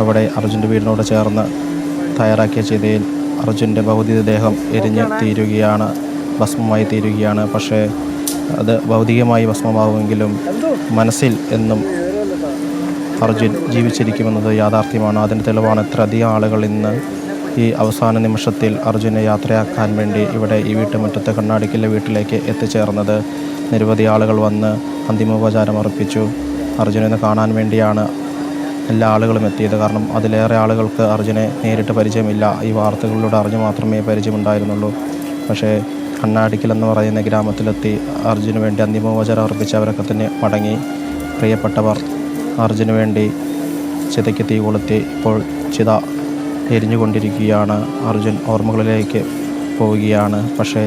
അവിടെ അർജുൻ്റെ വീടിനോട് ചേർന്ന് തയ്യാറാക്കിയ ചിതയിൽ അർജുൻ്റെ ഭൗതികദേഹം എരിഞ്ഞ് തീരുകയാണ്, ഭസ്മമായി തീരുകയാണ്. പക്ഷേ അത് ഭൗതികമായി ഭസ്മമാവുമെങ്കിലും മനസ്സിൽ എന്നും അർജുൻ ജീവിച്ചിരിക്കുമെന്നത് യാഥാർത്ഥ്യമാണ്. അതിന് തെളിവാണ് ഇത്രയധികം ആളുകൾ ഇന്ന് ഈ അവസാന നിമിഷത്തിൽ അർജുനെ യാത്രയാക്കാൻ വേണ്ടി ഇവിടെ ഈ വീട്ടുമുറ്റത്തെ കണ്ണാടിക്കലിലെ വീട്ടിലേക്ക് എത്തിച്ചേർന്നത്. നിരവധി ആളുകൾ വന്ന് അന്തിമോപചാരം അർപ്പിച്ചു. അർജുനെ കാണാൻ വേണ്ടിയാണ് എല്ലാ ആളുകളും എത്തിയത്. കാരണം അതിലേറെ ആളുകൾക്ക് അർജുനെ നേരിട്ട് പരിചയമില്ല. ഈ വാർത്തകളിലൂടെ അറിഞ്ഞു മാത്രമേ പരിചയമുണ്ടായിരുന്നുള്ളൂ. പക്ഷേ കണ്ണാടിക്കൽ എന്ന് പറയുന്ന ഗ്രാമത്തിലെത്തി അർജുന് വേണ്ടി അന്തിമോപചാരം അർപ്പിച്ചവരൊക്കെ തന്നെ മടങ്ങി. പ്രിയപ്പെട്ടവർ അർജുന് വേണ്ടി ചിതയ്ക്ക് തീ കൊളുത്തി ഇപ്പോൾ ചിത എരിഞ്ഞുകൊണ്ടിരിക്കുകയാണ്. അർജുൻ ഓർമ്മകളിലേക്ക് പോവുകയാണ്. പക്ഷേ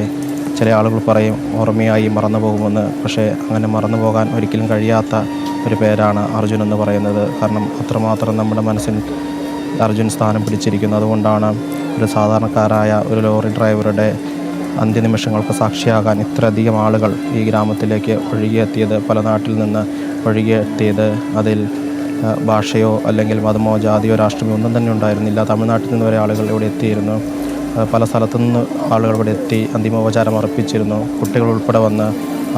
ചില ആളുകൾ പറയും ഓർമ്മയായി മറന്നു പോകുമെന്ന്. പക്ഷേ അങ്ങനെ മറന്നു പോകാൻ ഒരിക്കലും കഴിയാത്ത ഒരു പേരാണ് അർജുൻ എന്ന് പറയുന്നത്. കാരണം അത്രമാത്രം നമ്മുടെ മനസ്സിൽ അർജുൻ സ്ഥാനം പിടിച്ചിരിക്കുന്നു. അതുകൊണ്ടാണ് ഒരു സാധാരണക്കാരായ ഒരു ലോറി ഡ്രൈവറുടെ അന്ത്യനിമിഷങ്ങൾക്ക് സാക്ഷിയാകാൻ ഇത്രയധികം ആളുകൾ ഈ ഗ്രാമത്തിലേക്ക് ഒഴുകിയെത്തിയത്, പല നാട്ടിൽ നിന്ന് ഒഴുകിയെത്തിയത്. അതിൽ ഭാഷയോ അല്ലെങ്കിൽ മതമോ ജാതിയോ രാഷ്ട്രീയമോ ഒന്നും തന്നെ ഉണ്ടായിരുന്നില്ല. തമിഴ്നാട്ടിൽ നിന്ന് വരെ ആളുകൾ ഇവിടെ എത്തിയിരുന്നു. പല സ്ഥലത്തു നിന്ന് ആളുകൾ ഇവിടെ എത്തി അന്തിമോപചാരം അർപ്പിച്ചിരുന്നു. കുട്ടികൾ ഉൾപ്പെടെ വന്ന്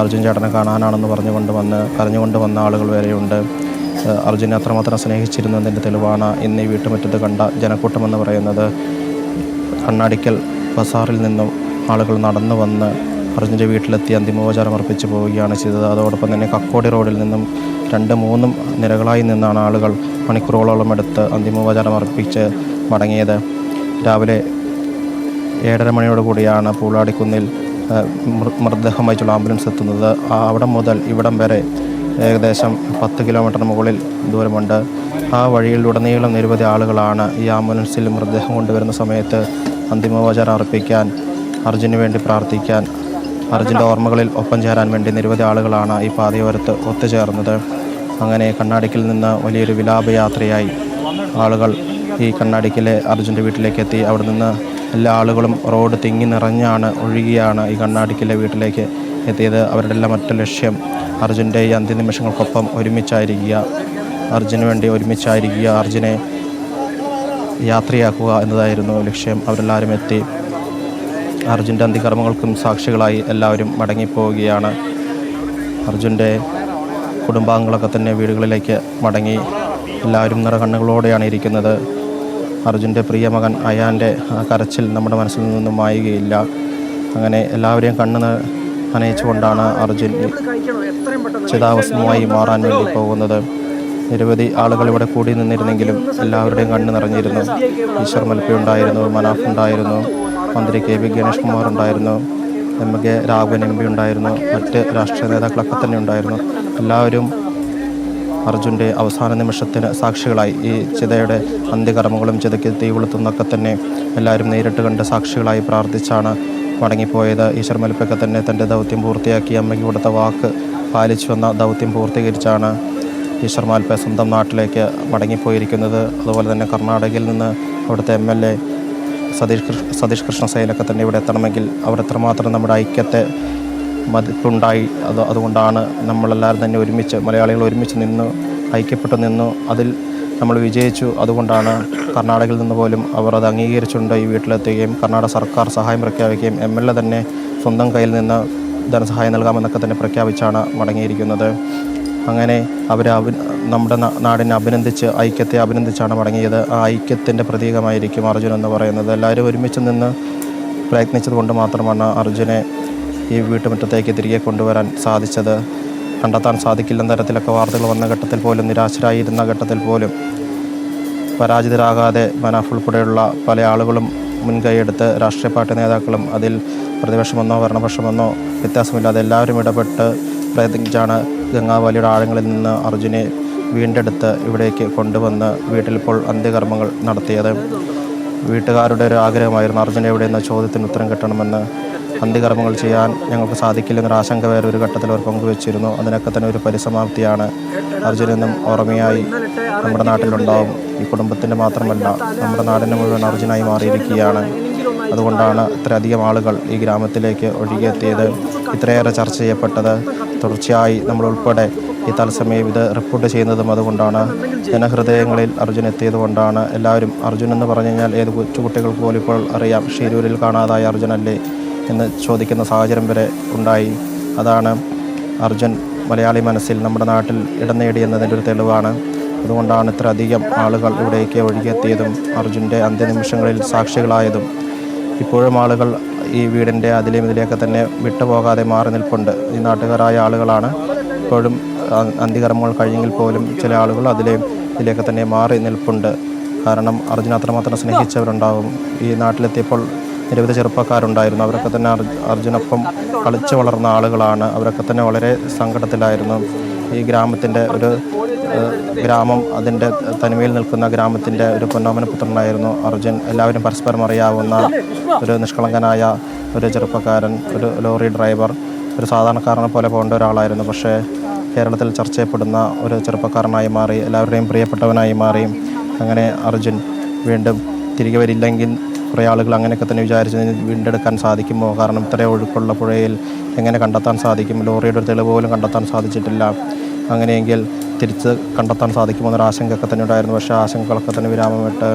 അർജുൻ ചേട്ടനെ കാണാനാണെന്ന് കരഞ്ഞുകൊണ്ട് വന്ന ആളുകൾ വരെയുണ്ട്. അർജുനെ അത്രമാത്രം സ്നേഹിച്ചിരുന്നു എന്നതിൻ്റെ തെളിവാണ് ഇന്ന് ഈ വീട്ടുമുറ്റത്ത് കണ്ട ജനക്കൂട്ടമെന്ന് പറയുന്നത്. കണ്ണാടിക്കൽ ബസാറിൽ നിന്നും ആളുകൾ നടന്നു വന്ന് അർജുൻ്റെ വീട്ടിലെത്തി അന്തിമോപചാരം അർപ്പിച്ച് പോവുകയാണ് ചെയ്തത്. അതോടൊപ്പം തന്നെ കക്കോടി റോഡിൽ നിന്നും 2-3 നിരകളായി നിന്നാണ് ആളുകൾ മണിക്കൂറുകളോളം എടുത്ത് അന്തിമോപചാരം അർപ്പിച്ച് മടങ്ങിയത്. രാവിലെ 7:30 മണിയോട് കൂടിയാണ് പൂളാടിക്കുന്നിൽ മൃതദേഹം വഹിച്ചുള്ള ആംബുലൻസ് എത്തുന്നത്. അവിടെ മുതൽ ഇവിടം വരെ ഏകദേശം 10 കിലോമീറ്റർ മുകളിൽ ദൂരമുണ്ട്. ആ വഴിയിലുടനീളം നിരവധി ആളുകളാണ് ഈ ആംബുലൻസിൽ മൃതദേഹം കൊണ്ടുവരുന്ന സമയത്ത് അന്തിമോപചാരം അർപ്പിക്കാൻ, അർജുന് വേണ്ടി പ്രാർത്ഥിക്കാൻ, അർജുൻ്റെ ഓർമ്മകളിൽ ഒപ്പം ചേരാൻ വേണ്ടി നിരവധി ആളുകളാണ് ഈ പാതയോരത്ത് ഒത്തുചേർന്നത്. അങ്ങനെ കണ്ണാടിക്കിൽ നിന്ന് വലിയൊരു വിലാപയാത്രയായി ആളുകൾ ഈ കണ്ണാടിക്കിലെ അർജുൻ്റെ വീട്ടിലേക്ക് എത്തി. അവിടെ നിന്ന് എല്ലാ ആളുകളും റോഡ് തിങ്ങി നിറഞ്ഞാണ് ഒഴുകിയാണ് ഈ കണ്ണാടിക്കിലെ വീട്ടിലേക്ക് എത്തിയത്. അവരുടെ എല്ലാം മറ്റു ലക്ഷ്യം അർജുൻ്റെ ഈ അന്ത്യനിമിഷങ്ങൾക്കൊപ്പം ഒരുമിച്ചായിരിക്കുക, അർജുന് വേണ്ടി ഒരുമിച്ചായിരിക്കുക, അർജുനെ യാത്രയാക്കുക എന്നതായിരുന്നു ലക്ഷ്യം. അവരെല്ലാവരും എത്തി. അർജുൻ്റെ അന്ത്യകർമ്മങ്ങൾക്കും സാക്ഷികളായി എല്ലാവരും മടങ്ങിപ്പോവുകയാണ്. അർജുൻ്റെ കുടുംബാംഗങ്ങളൊക്കെ തന്നെ വീടുകളിലേക്ക് മടങ്ങി. എല്ലാവരും നിറകണ്ണുകളോടെയാണ് ഇരിക്കുന്നത്. അർജുൻ്റെ പ്രിയ മകൻ അയാൻ്റെ കരച്ചിൽ നമ്മുടെ മനസ്സിൽ നിന്നും മായുകയില്ല. അങ്ങനെ എല്ലാവരെയും കണ്ണ് നനയിച്ചുകൊണ്ടാണ് അർജുൻ ചിതാഭസ്മമായി മാറാൻ വേണ്ടി പോകുന്നത്. നിരവധി ആളുകൾ ഇവിടെ കൂടി നിന്നിരുന്നെങ്കിലും എല്ലാവരുടെയും കണ്ണ് നിറഞ്ഞിരുന്നു. ഈശ്വർ മൽപ്പ ഉണ്ടായിരുന്നു, മനാഫ് ഉണ്ടായിരുന്നു, മന്ത്രി KV ഗണേഷ് കുമാർ ഉണ്ടായിരുന്നു, MK രാഘവൻ MP ഉണ്ടായിരുന്നു, മറ്റ് രാഷ്ട്രീയ നേതാക്കളൊക്കെ തന്നെ ഉണ്ടായിരുന്നു. എല്ലാവരും അർജുൻ്റെ അവസാന നിമിഷത്തിന് സാക്ഷികളായി. ഈ ചിതയുടെ അന്ത്യകർമ്മങ്ങളും ചിതയ്ക്ക് തീ കൊളുത്തുന്നൊക്കെ തന്നെ എല്ലാവരും നേരിട്ട് കണ്ട് സാക്ഷികളായി പ്രാർത്ഥിച്ചാണ് മടങ്ങിപ്പോയത്. ഈശ്വർ മൽപ്പൊക്കെ തന്നെ തൻ്റെ ദൗത്യം പൂർത്തിയാക്കി, അമ്മയ്ക്ക് കൊടുത്ത വാക്ക് പാലിച്ചു വന്ന ദൗത്യം പൂർത്തീകരിച്ചാണ് ഈശ്വർ മാൽപ്പ സ്വന്തം നാട്ടിലേക്ക് മടങ്ങിപ്പോയിരിക്കുന്നത്. അതുപോലെ തന്നെ കർണാടകയിൽ നിന്ന് അവിടുത്തെ MLA സതീഷ് കൃഷ്ണ സൈലൊക്കെ തന്നെ ഇവിടെ എത്തണമെങ്കിൽ അവർ എത്രമാത്രം നമ്മുടെ ഐക്യത്തെ മതിപ്പുണ്ടായി. അതുകൊണ്ടാണ് നമ്മളെല്ലാവരും തന്നെ ഒരുമിച്ച്, മലയാളികൾ ഒരുമിച്ച് നിന്നു, ഐക്യപ്പെട്ടു നിന്നു. അതിൽ നമ്മൾ വിജയിച്ചു. അതുകൊണ്ടാണ് കർണാടകയിൽ നിന്ന് പോലും അവർ അത് അംഗീകരിച്ചുകൊണ്ട് ഈ വീട്ടിലെത്തുകയും കർണാടക സർക്കാർ സഹായം പ്രഖ്യാപിക്കുകയും MLA തന്നെ സ്വന്തം കയ്യിൽ നിന്ന് ധനസഹായം നൽകാമെന്നൊക്കെ തന്നെ പ്രഖ്യാപിച്ചാണ് മടങ്ങിയിരിക്കുന്നത്. അങ്ങനെ അവർ നമ്മുടെ നാടിനെ അഭിനന്ദിച്ച്, ഐക്യത്തെ അഭിനന്ദിച്ചാണ് മടങ്ങിയത്. ആ ഐക്യത്തിൻ്റെ പ്രതീകമായിരിക്കും അർജുൻ എന്ന് പറയുന്നത്. എല്ലാവരും ഒരുമിച്ച് നിന്ന് പ്രയത്നിച്ചത് കൊണ്ട് മാത്രമാണ് അർജുനെ ഈ വീട്ടുമുറ്റത്തേക്ക് തിരികെ കൊണ്ടുവരാൻ സാധിച്ചത്. കണ്ടെത്താൻ സാധിക്കില്ലെന്ന തരത്തിലൊക്കെ വാർത്തകൾ വന്ന ഘട്ടത്തിൽ പോലും, നിരാശരായിരുന്ന ഘട്ടത്തിൽ പോലും പരാജിതരാകാതെ മനാഫ് ഉൾപ്പെടെയുള്ള പല ആളുകളും മുൻകൈയെടുത്ത്, രാഷ്ട്രീയ പാർട്ടി നേതാക്കളും, അതിൽ പ്രതിപക്ഷമെന്നോ ഭരണപക്ഷമെന്നോ വ്യത്യാസമില്ലാതെ എല്ലാവരും ഇടപെട്ട് പ്രയത്നിച്ചാണ് ഗംഗാവാലിയുടെ ആഴങ്ങളിൽ നിന്ന് അർജുനെ വീണ്ടെടുത്ത് ഇവിടേക്ക് കൊണ്ടുവന്ന് വീട്ടിലിപ്പോൾ അന്ത്യകർമ്മങ്ങൾ നടത്തിയത്. വീട്ടുകാരുടെ ഒരു ആഗ്രഹമായിരുന്നു അർജുൻ എവിടെയെന്ന ചോദ്യത്തിന് ഉത്തരം കിട്ടണമെന്ന്. അന്ത്യകർമ്മങ്ങൾ ചെയ്യാൻ ഞങ്ങൾക്ക് സാധിക്കില്ലെന്നൊരു ആശങ്ക വേറെ ഒരു ഘട്ടത്തിൽ അവർ പങ്കുവച്ചിരുന്നു. അതിനൊക്കെ തന്നെ ഒരു പരിസമാപ്തിയാണ്. അർജുനെന്നും ഓർമ്മയായി നമ്മുടെ നാട്ടിലുണ്ടാവും. ഈ കുടുംബത്തിൻ്റെ മാത്രമല്ല, നമ്മുടെ നാടിന് മുഴുവൻ അർജുനായി മാറിയിരിക്കുകയാണ്. അതുകൊണ്ടാണ് ഇത്രയധികം ആളുകൾ ഈ ഗ്രാമത്തിലേക്ക് ഒഴുകിയെത്തിയത്, ഇത്രയേറെ ചർച്ച ചെയ്യപ്പെട്ടത്. തുടർച്ചയായി നമ്മളുൾപ്പെടെ ഈ തത്സമയം ഇത് റിപ്പോർട്ട് ചെയ്യുന്നതും അതുകൊണ്ടാണ്. ജനഹൃദയങ്ങളിൽ അർജുൻ എത്തിയതുകൊണ്ടാണ്. എല്ലാവരും അർജുൻ എന്ന് പറഞ്ഞു കഴിഞ്ഞാൽ ഏത് കൊച്ചുകുട്ടികൾക്ക് പോലും ഇപ്പോൾ അറിയാം, ഷിരൂരിൽ കാണാതായ അർജുനല്ലേ എന്ന് ചോദിക്കുന്ന സാഹചര്യം വരെ ഉണ്ടായി. അതാണ് അർജുൻ മലയാളി മനസ്സിൽ നമ്മുടെ നാട്ടിൽ ഇടം നേടിയെന്നതിൻ്റെ ഒരു തെളിവാണ്. അതുകൊണ്ടാണ് ഇത്ര അധികം ആളുകൾ ഇവിടേക്ക് ഒഴുകിയെത്തിയതും അർജുൻ്റെ അന്ത്യനിമിഷങ്ങളിൽ സാക്ഷികളായതും. ഇപ്പോഴും ആളുകൾ ഈ വീടിൻ്റെ അതിലെയും ഇതിലെയൊക്കെ തന്നെ വിട്ടുപോകാതെ മാറി നിൽപ്പുണ്ട്. ഈ നാട്ടുകാരായ ആളുകളാണ്. ഇപ്പോഴും അന്ത്യകർമ്മങ്ങൾ കഴിഞ്ഞെങ്കിൽ പോലും ചില ആളുകൾ അതിലെയും ഇതിലേക്ക് തന്നെ മാറി നിൽപ്പുണ്ട്. കാരണം അർജുൻ അത്രമാത്രം സ്നേഹിച്ചവരുണ്ടാവും. ഈ നാട്ടിലെത്തിയപ്പോൾ നിരവധി ചെറുപ്പക്കാരുണ്ടായിരുന്നു. അവരൊക്കെ തന്നെ അർജുനൊപ്പം കളിച്ചു വളർന്ന ആളുകളാണ്. അവരൊക്കെ തന്നെ വളരെ സങ്കടത്തിലായിരുന്നു. ഈ ഗ്രാമത്തിൻ്റെ ഒരു ഗ്രാമം, അതിൻ്റെ തനിമയിൽ നിൽക്കുന്ന ഗ്രാമത്തിൻ്റെ ഒരു പൊന്നോമന പുത്രനായിരുന്നു അർജുൻ. എല്ലാവരും പരസ്പരം അറിയാവുന്ന ഒരു നിഷ്കളങ്കനായ ഒരു ചെറുപ്പക്കാരൻ, ഒരു ലോറി ഡ്രൈവർ, ഒരു സാധാരണക്കാരനെ പോലെ പോകേണ്ട ഒരാളായിരുന്നു. പക്ഷേ കേരളത്തിൽ ചർച്ച ചെയ്യപ്പെടുന്ന ഒരു ചെറുപ്പക്കാരനായി മാറി, എല്ലാവരുടെയും പ്രിയപ്പെട്ടവനായി മാറി. അങ്ങനെ അർജുൻ വീണ്ടും തിരികെ വരില്ലെങ്കിൽ കുറേ ആളുകൾ അങ്ങനെയൊക്കെ തന്നെ വിചാരിച്ച് വീണ്ടെടുക്കാൻ സാധിക്കുമോ? കാരണം ഇത്രയും ഒഴുക്കുള്ള പുഴയിൽ എങ്ങനെ കണ്ടെത്താൻ സാധിക്കും? ലോറിയുടെ ഒരു തെളിവ് പോലും കണ്ടെത്താൻ സാധിച്ചിട്ടില്ല. അങ്ങനെയെങ്കിൽ തിരിച്ച് കണ്ടെത്താൻ സാധിക്കുമോ എന്നൊരു ആശങ്കയൊക്കെ തന്നെ ഉണ്ടായിരുന്നു. പക്ഷേ ആശങ്കകളൊക്കെ തന്നെ വിരാമമിട്ട്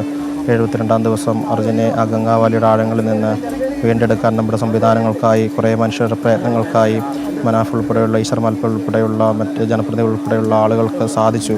72-ാം ദിവസം അർജുനെ ആ ഗംഗാവാലിയുടെ ആഴങ്ങളിൽ നിന്ന് വീണ്ടെടുക്കാൻ നമ്മുടെ സംവിധാനങ്ങൾക്കായി, കുറേ മനുഷ്യരുടെ പ്രയത്നങ്ങൾക്കായി മനാഫ് ഉൾപ്പെടെയുള്ള, ഈശ്വർ മൽപ്പ ഉൾപ്പെടെയുള്ള, മറ്റ് ജനപ്രതിനിധികൾ ഉൾപ്പെടെയുള്ള ആളുകൾക്ക് സാധിച്ചു.